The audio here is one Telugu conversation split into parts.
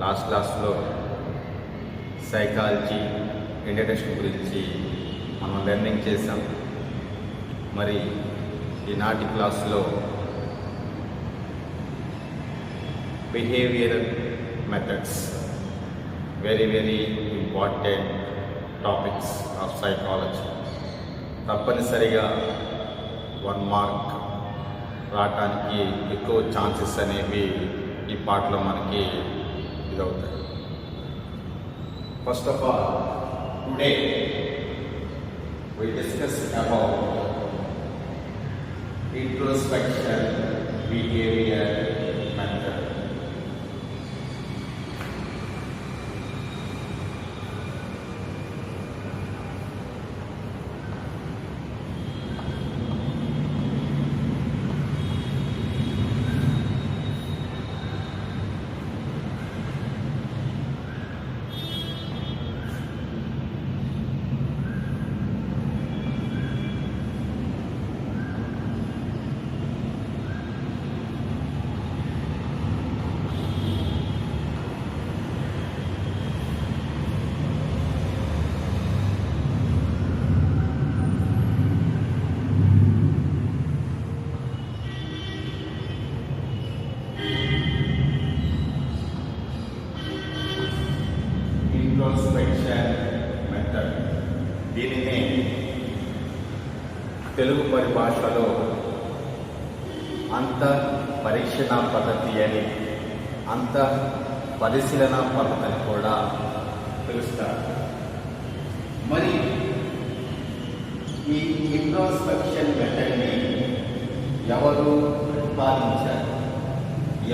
లాస్ట్ క్లాస్లో సైకాలజీ ఇంట్రడక్షన్ గురించి మనం లెర్నింగ్ చేసాం. మరి ఈనాటి క్లాస్లో behavioural methods, very important topics of psychology. తప్పనిసరిగా 1 మార్క్ రావటానికి ఎక్కువ ఛాన్సెస్ అనేవి ఈ పాటలో మనకి ఇదవుతాయి. First of all, today we discuss about introspection behavior method. Introspection method, దీనిని తెలుగు పరిభాషలో అంతఃపరీక్షణ పద్ధతి అని, అంతఃపరిశీలన పద్ధతి అని కూడా పిలుస్తారు. మరి ఈ ఇంట్రోస్పెక్షన్ మెథడ్ని ఎవరు ప్రతిపాదించారు,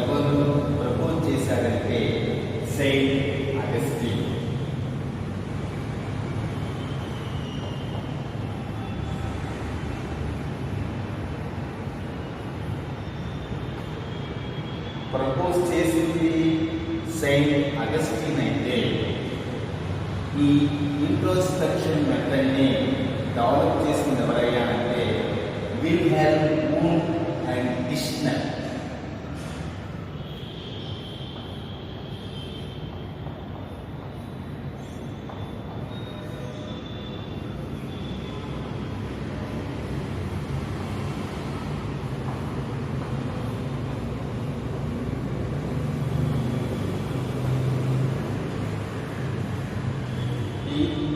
ఎవరు ప్రపోజ్ చేశారంటే సెయింట్ అగస్టిన్. ప్రపోజ్ చేసింది సెయింట్ అగస్టిన్ అయితే, ఈ ఇంట్రోస్పెక్షన్ మెథడ్ని డెవలప్ చేసింది ఎవరయ్యా అంటే Wilhelm Wundt and Titchener.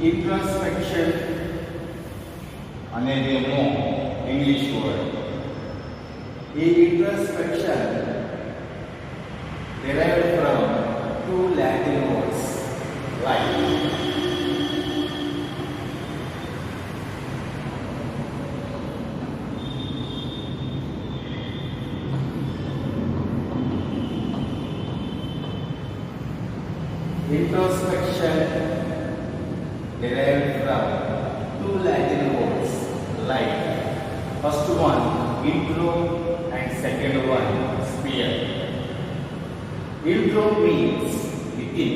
Introspection అనేదేమో ఇంగ్లీష్ వర్డ్. ఈ introspection derived from 2 Latin words like introspection derived from 2 Latin words like, first one intro and second one sphere. Intro means within,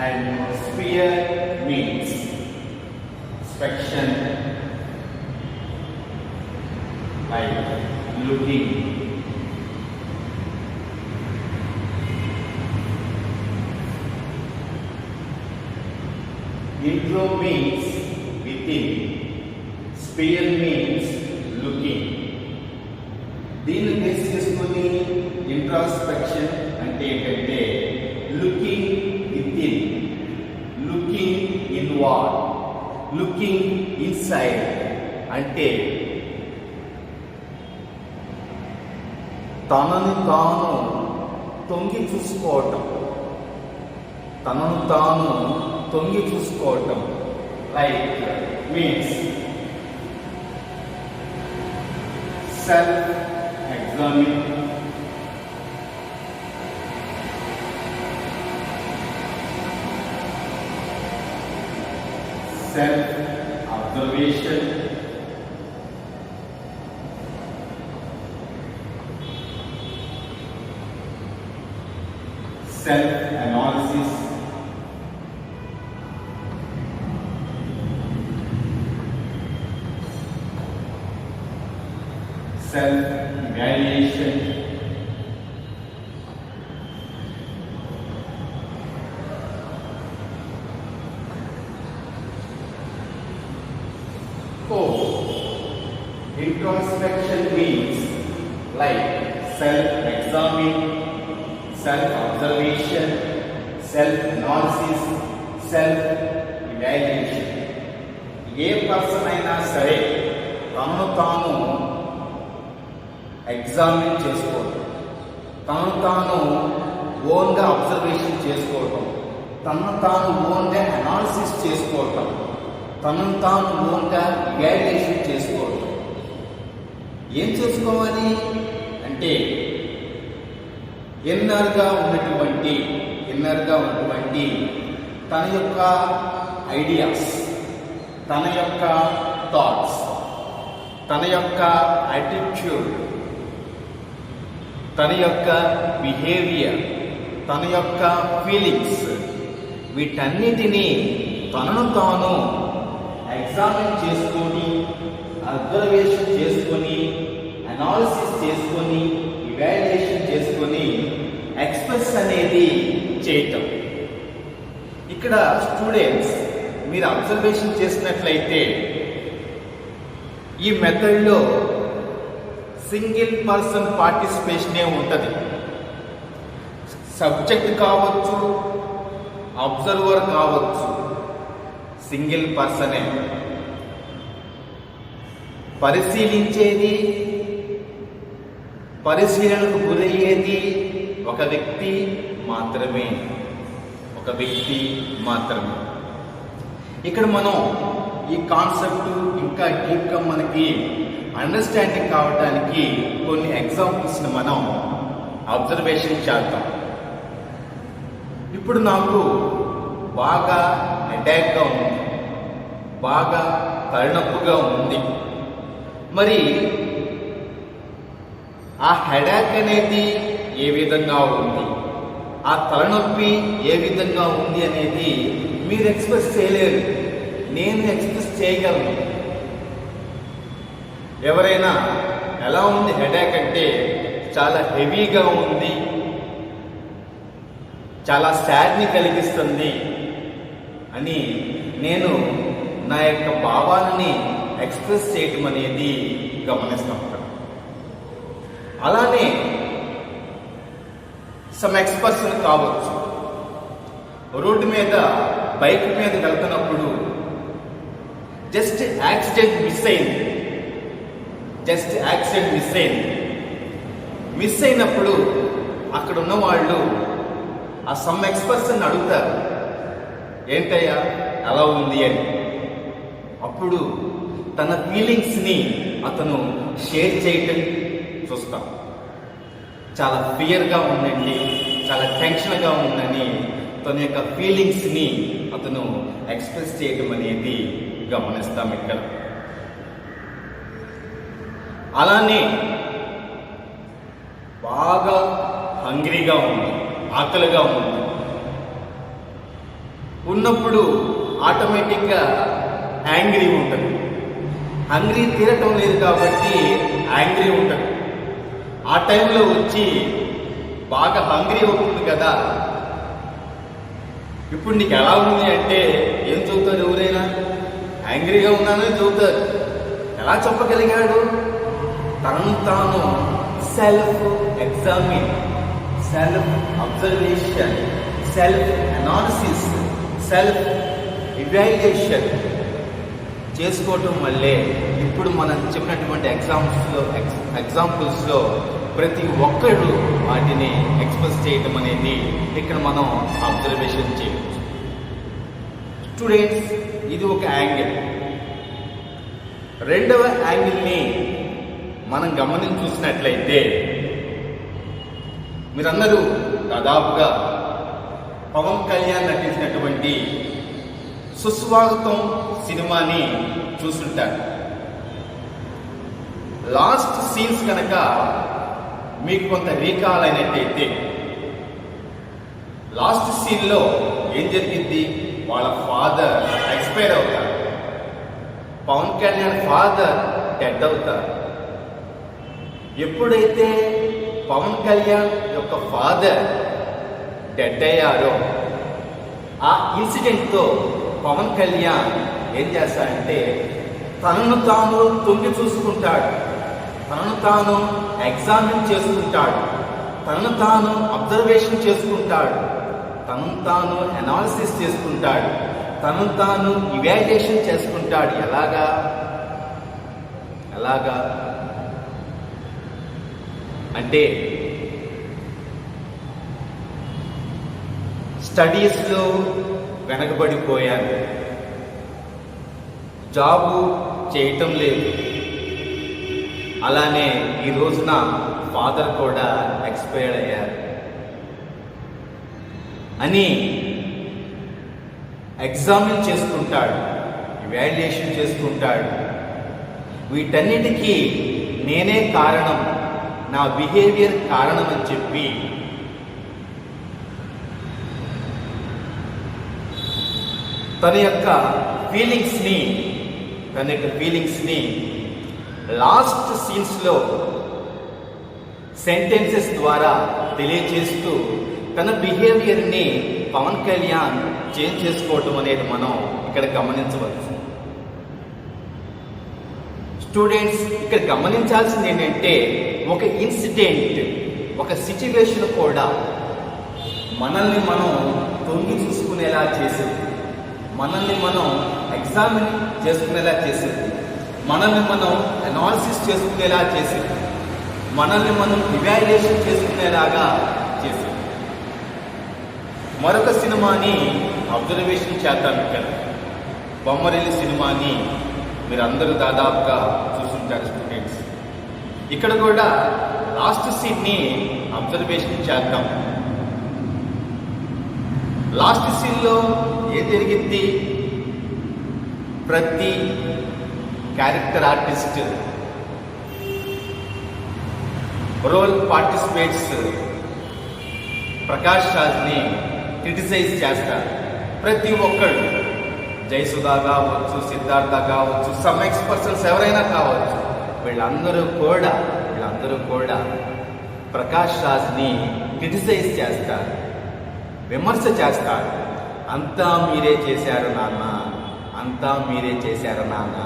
and sphere means inspection, like looking. Intro means within, sphere means looking. దీన్ని బేస్ చేసుకొని ఇంట్రాస్పెక్షన్ అంటే ఏంటంటే looking within, looking inward, looking inside. అంటే తనను తాను తొంగి చూసుకోవటం, తనను తాను తొంగి చూసుకోవటం, like means self examine, self observation, self-analysis, evaluation. Introspection means like self-examine, self-observation, self-analysis, self-evaluation. ఏ పర్సన్ అయినా సరే తనను తాను ఎగ్జామిన్ చేసుకోవడం, తనను తాను ఓన్గా అబ్జర్వేషన్ చేసుకోవటం, తనను తాను ఓన్గా అనాలిసిస్ చేసుకోవటం, తనను తాను ఓన్గా ఇవాల్యుయేషన్ చేసుకోవటం. ఏం చేసుకోవాలి అంటే ఇన్నర్గా ఉన్నటువంటి తన యొక్క ఐడియాస్, తన యొక్క థాట్స్, తన యొక్క యాటిట్యూడ్, తన యొక్క బిహేవియర్, తన యొక్క ఫీలింగ్స్, వీటన్నిటినీ తనను తాను ఎగ్జామిన్ చేసుకొని, అబ్జర్వేషన్ చేసుకొని, అనాలిసిస్ చేసుకొని, ఇవాల్యుయేషన్ చేసుకొని ఎక్స్ప్రెస్ అనేది చేయటం. ఇక్కడ స్టూడెంట్స్ మీరు అబ్జర్వేషన్ చేసినట్లయితే ఈ మెథడ్లో సింగిల్ పర్సన్ పార్టిసిపేషనే ఉంటుంది. సబ్జెక్ట్ కావచ్చు, అబ్జర్వర్ కావచ్చు, సింగిల్ పర్సనే. పరిశీలించేది, పరిశీలనకు గురయ్యేది ఒక వ్యక్తి మాత్రమే. ఇక్కడ మనం ఈ కాన్సెప్ట్ ఇంకా డీప్గా మనకి అండర్స్టాండింగ్ కావడానికి కొన్ని ఎగ్జాంపుల్స్ని మనం అబ్జర్వేషన్ చేద్దాం. ఇప్పుడు నాకు బాగా హెడేక్గా ఉంది, బాగా తలనొప్పిగా ఉంది. మరి ఆ హెడేక్ అనేది ఏ విధంగా ఉంది, ఆ తలనొప్పి ఏ విధంగా ఉంది అనేది మీరు ఎక్స్ప్రెస్ చేయలేరు, నేను ఎక్స్ప్రెస్ చేయగలను. ఎవరైనా ఎలా ఉంది హెడేక్ అంటే చాలా హెవీగా ఉంది, చాలా సాడ్ని కలిగిస్తుంది అని నేను నా యొక్క భావాలని ఎక్స్ప్రెస్ చేయటం అనేది గమనిస్తాం. అలానే సమ్ ఎక్స్పర్సన్ కావచ్చు, రోడ్డు మీద బైక్ మీద వెళ్తున్నప్పుడు జస్ట్ యాక్సిడెంట్ మిస్ అయినప్పుడు అక్కడ ఉన్న వాళ్ళు ఆ సమ్ ఎక్స్పర్సన్ అడుగుతారు, ఏంటయ్యా ఎలా ఉంది అని. అప్పుడు తన ఫీలింగ్స్ని అతను షేర్ చేయటం చూస్తాం. చాలా ఫియర్గా ఉందండి, చాలా టెన్షన్గా ఉందని తన యొక్క ఫీలింగ్స్ని అతను ఎక్స్ప్రెస్ చేయటం అనేది గమనిస్తాం ఇక్కడ. అలానే బాగా హంగ్రీగా ఉంది, ఆకలిగా ఉంది ఉన్నప్పుడు ఆటోమేటిక్గా యాంగ్రీ ఉంటుంది. హంగ్రీ తీరటం లేదు కాబట్టి యాంగ్రీ ఉంటుంది. ఆ టైంలో వచ్చి బాగా హంగ్రీ అవుతుంది కదా, ఇప్పుడు నీకు ఎలా ఉంది అంటే ఏం చెబుతారు? ఎవరైనా యాంగ్రీగా ఉన్నానని చెబుతారు. ఎలా చెప్పగలిగాడు? తనను తాను self examine, self observation, self analysis, self evaluation చేసుకోవటం వల్లే ఇప్పుడు మనం చెప్పినటువంటి ఎగ్జాంపుల్స్లో ప్రతి ఒక్కరు వాటిని ఎక్స్ప్రెస్ చేయటం అనేది ఇక్కడ మనం అబ్జర్వేషన్ చేయవచ్చు. స్టూడెంట్స్, ఇది ఒక యాంగిల్. రెండవ యాంగిల్ని మనం గమనించి చూసినట్లయితే మీరందరూ దాదాపుగా పవన్ కళ్యాణ్ నటించినటువంటి సుస్వాగతం సినిమాని చూస్తుంటారు. లాస్ట్ సీన్స్ కనుక మీకు కొంత రీకాల్ అయినట్టయితే, లాస్ట్ సీన్లో ఏం జరిగింది? వాళ్ళ ఫాదర్ ఎక్స్పైర్ అవుతారు, పవన్ కళ్యాణ్ ఫాదర్ డెడ్ అవుతారు. ఎప్పుడైతే పవన్ కళ్యాణ్ యొక్క ఫాదర్ డెడ్ అయ్యారో ఆ ఇన్సిడెంట్తో పవన్ కళ్యాణ్ ఏం చేస్తాడంటే తనను తాను తొంగి చూసుకుంటాడు, తనను తాను ఎగ్జామిన్ చేసుకుంటాడు, తనను తాను అబ్జర్వేషన్ చేసుకుంటాడు, తనను తాను అనాలిసిస్ చేసుకుంటాడు, తనను తాను ఇవాల్యుయేషన్ చేసుకుంటాడు. ఎలాగా అంటే స్టడీస్లో వెనకబడిపోయాను, జాబు చేయటం లేదు, అలానే ఈ రోజున ఫాదర్ కూడా ఎక్స్పైర్ అయ్యారు అని ఎగ్జామిన్ చేసుకుంటాడు, ఇవాల్యుయేషన్ చేసుకుంటాడు. వీటన్నిటికీ నేనే కారణం, నా బిహేవియర్ కారణం అని చెప్పి తన యొక్క ఫీలింగ్స్ని లాస్ట్ సీన్స్లో సెంటెన్సెస్ ద్వారా తెలియచేస్తూ తన బిహేవియర్ని పవన్ కళ్యాణ్ చేంజ్ చేసుకోవటం అనేది మనం ఇక్కడ గమనించవచ్చు. స్టూడెంట్స్, ఇక్కడ గమనించాల్సింది ఏంటంటే ఒక ఇన్సిడెంట్, ఒక సిచ్యువేషన్ కూడా మనల్ని మనం తొంగి చూసుకునేలా చేసింది, మనల్ని మనం ఎగ్జామిన్ చేసుకునేలా చేసింది, మనల్ని మనం అనాలిసిస్ చేసుకునేలా చేసింది, మనల్ని మనం ఇవాల్యుయేషన్ చేసుకునేలాగా చేసింది. మరొక సినిమాని అబ్జర్వేషన్ చేద్దాం. ఇక్కడ బొమ్మరిల్లు సినిమాని మీరు అందరూ దాదాపుగా చూసుంటారు స్టూడెంట్స్. ఇక్కడ కూడా లాస్ట్ సీన్ని అబ్జర్వేషన్ చేద్దాం. లాస్ట్ సీన్లో ఏం జరిగింది? ప్రతి character artist, role participates Prakash రాజ్ని క్రిటిసైజ్ చేస్తారు. ప్రతి ఒక్కళ్ళు, జయసుధా కావచ్చు, సిద్ధార్థ కావచ్చు, సమ్ ఎక్స్-పర్సన్స్ ఎవరైనా కావచ్చు, వీళ్ళందరూ కూడా ప్రకాష్ రాజ్ని క్రిటిసైజ్ చేస్తారు, విమర్శ చేస్తారు. అంతా మీరే చేశారు నాన్న, అంతా మీరే చేశారు నాన్న.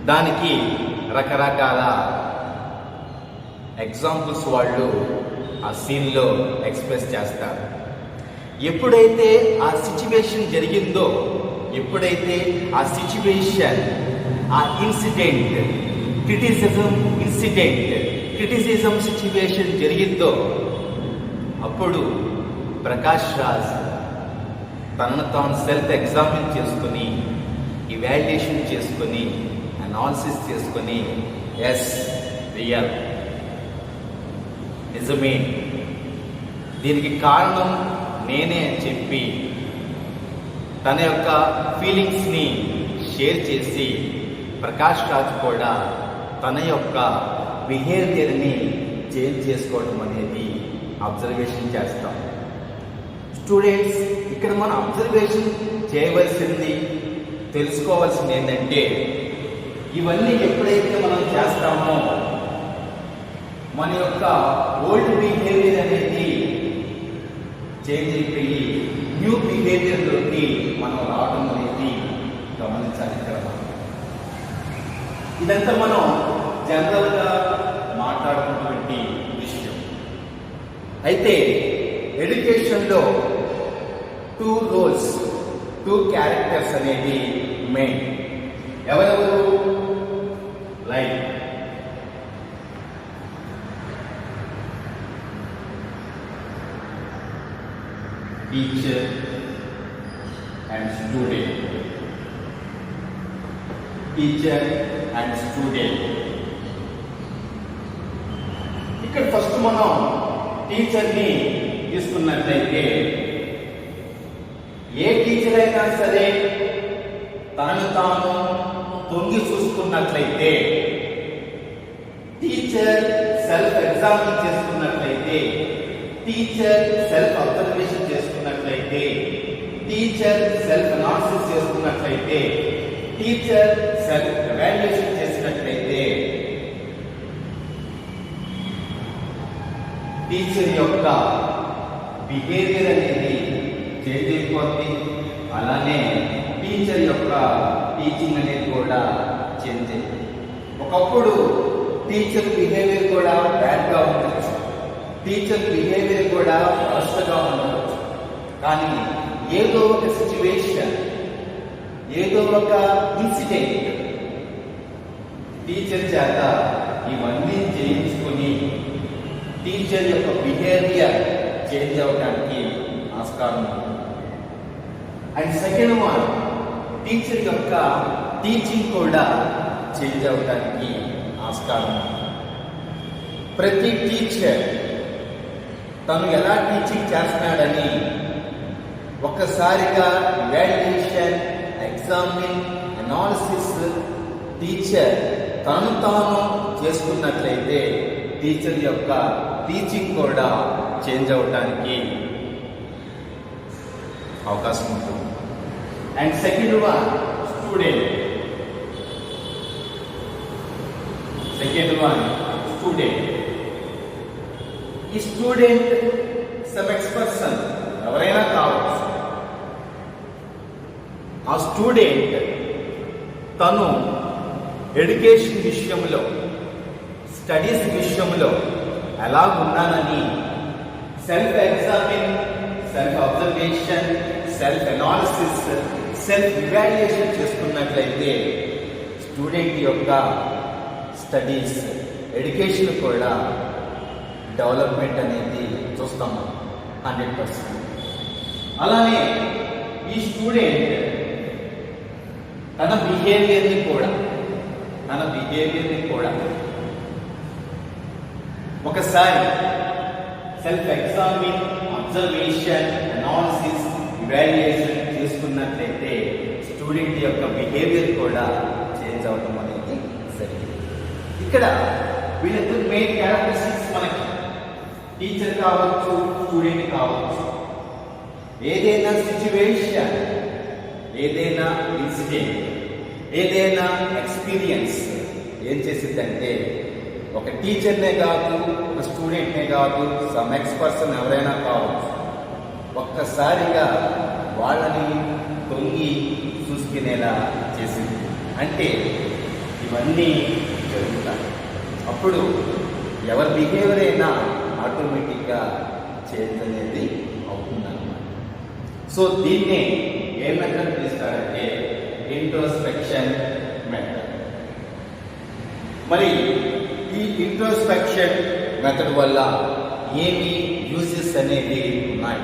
దానికి రకరకాల ఎగ్జాంపుల్స్ వాళ్ళు ఆ సీన్లో ఎక్స్ప్రెస్ చేస్తారు. ఎప్పుడైతే ఆ సిచ్యువేషన్ జరిగిందో, ఎప్పుడైతే ఆ సిచ్యువేషన్, ఆ ఇన్సిడెంట్, క్రిటిసిజం సిచ్యువేషన్ జరిగిందో, అప్పుడు ప్రకాష్ రాజ్ తనను తాను సెల్ఫ్ ఎగ్జామిన్ చేసుకొని, ఇవాల్యుయేషన్ చేసుకొని, అనాలిసిస్ చేసుకొని, ఎస్ రియల్, నిజమే, దీనికి కారణం నేనే అని చెప్పి తన యొక్క ఫీలింగ్స్ని షేర్ చేసి ప్రకాష్ రాజ్ కూడా తన యొక్క బిహేవియర్ని చేంజ్ చేసుకోవడం అనేది అబ్జర్వేషన్ చేస్తాం. స్టూడెంట్స్, ఇక్కడ మనం అబ్జర్వేషన్ చేయవలసింది, తెలుసుకోవాల్సింది ఏంటంటే, ఇవన్నీ ఎప్పుడైతే మనం చేస్తామో మన యొక్క ఓల్డ్ బిహేవియర్ అనేది చేంజ్ అయిపోయి న్యూ బిహేవియర్లోకి మనం రావడం అనేది గమనించాలి. ఇక్కడ ఇదంతా మనం జనరల్గా మాట్లాడుతున్నటువంటి విషయం. అయితే ఎడ్యుకేషన్లో 2 రోల్స్, 2 క్యారెక్టర్స్ అనేది మెయిన్. ఎవరెవరు? Like teacher and student. ఇక్కడ ఫస్ట్ మనం టీచర్ని తీసుకున్నట్లయితే, ఏ టీచర్ అయినా సరే తనను తాను తొంగి చూసుకున్నట్లయితే, టీచర్ సెల్ఫ్ ఎగ్జామిన్ చేసుకున్నట్లయితే, టీచర్ సెల్ఫ్ అబ్జర్వేషన్ చేసుకున్నట్లయితే, టీచర్ సెల్ఫ్ అనాలిసిస్ చేసుకున్నట్లయితే, టీచర్ సెల్ఫ్ ఎవాల్యుయేషన్ చేసినట్లయితే టీచర్ యొక్క బిహేవియర్ అనేది చేంజ్ అయిపోద్ది. అలానే టీచర్ యొక్క టీచింగ్ అనేది కూడా చేంజ్ అయింది. ఒకప్పుడు టీచర్ బిహేవియర్ కూడా బ్యాడ్గా ఉండొచ్చు, టీచర్ బిహేవియర్ కూడా వరస్ట్గా ఉండవచ్చు. కానీ ఏదో ఒక సిచ్యువేషన్, ఏదో ఒక ఇన్సిడెంట్ టీచర్ చేత ఇవన్నీ చేయించుకొని టీచర్ యొక్క బిహేవియర్ చేంజ్ అవడానికి ఆస్కారం ఉంది. అండ్ సెకండ్ వన్, టీచర్ యొక్క టీచింగ్ కూడా చేంజ్ అవడానికి ఆస్కారం ఉంది. ప్రతి టీచర్ తను ఎలా టీచింగ్ చేస్తున్నాడని ఒక్కసారిగా ఇవాల్యుయేషన్, ఎగ్జామినింగ్, అనాలిసిస్ టీచర్ తాను చేసుకున్నట్లయితే టీచర్ యొక్క టీచింగ్ కూడా చేంజ్ అవడానికి అవకాశం ఉంటుంది. And second one, student. ఈ స్టూడెంట్ సమ్ ఎక్స్పర్సన్ ఎవరైనా కావచ్చు. ఆ స్టూడెంట్ తను ఎడ్యుకేషన్ విషయంలో, స్టడీస్ విషయంలో ఎలా ఉన్నానని self examine, self observation, self analysis, self evaluation చేసుకున్నట్లయితే స్టూడెంట్ యొక్క స్టడీస్, ఎడ్యుకేషన్ కూడా డెవలప్మెంట్ అనేది చూస్తాము 100%. అలానే ఈ స్టూడెంట్ తన బిహేవియర్ని కూడా ఒకసారి self examine, observation, analysis, evaluation చేసుకున్నట్లయితే స్టూడెంట్ యొక్క బిహేవియర్ కూడా చేంజ్ అవడం అనేది జరిగింది. ఇక్కడ వీళ్ళిద్దరు మెయిన్ క్యారెక్టరిస్టిక్స్ మనకి, టీచర్ కావచ్చు, స్టూడెంట్ కావచ్చు. ఏదైనా సిచ్యువేషన్, ఏదైనా ఇన్సిడెంట్, ఏదైనా ఎక్స్పీరియన్స్ ఏం చేసిద్దంటే ఒక టీచర్నే కాదు, ఒక స్టూడెంట్నే కాదు, సమ్ ఎక్స్పర్సన్ ఎవరైనా కావచ్చు, ఒక్కసారిగా వాళ్ళని తొంగి చూసుకునేలా చేసింది. అంటే ఇవన్నీ జరుగుతాయి. అప్పుడు ఎవరి బిహేవియర్ అయినా ఆటోమేటిక్గా చేంజ్ అనేది అవుతుందన్నమాట. సో దీన్నే ఏ మెథడ్ పిలుస్తారంటే ఇంట్రోస్పెక్షన్ మెథడ్. మరి ఈ ఇంట్రోస్పెక్షన్ మెథడ్ వల్ల ఏమి యూజెస్ అనేవి ఉన్నాయి?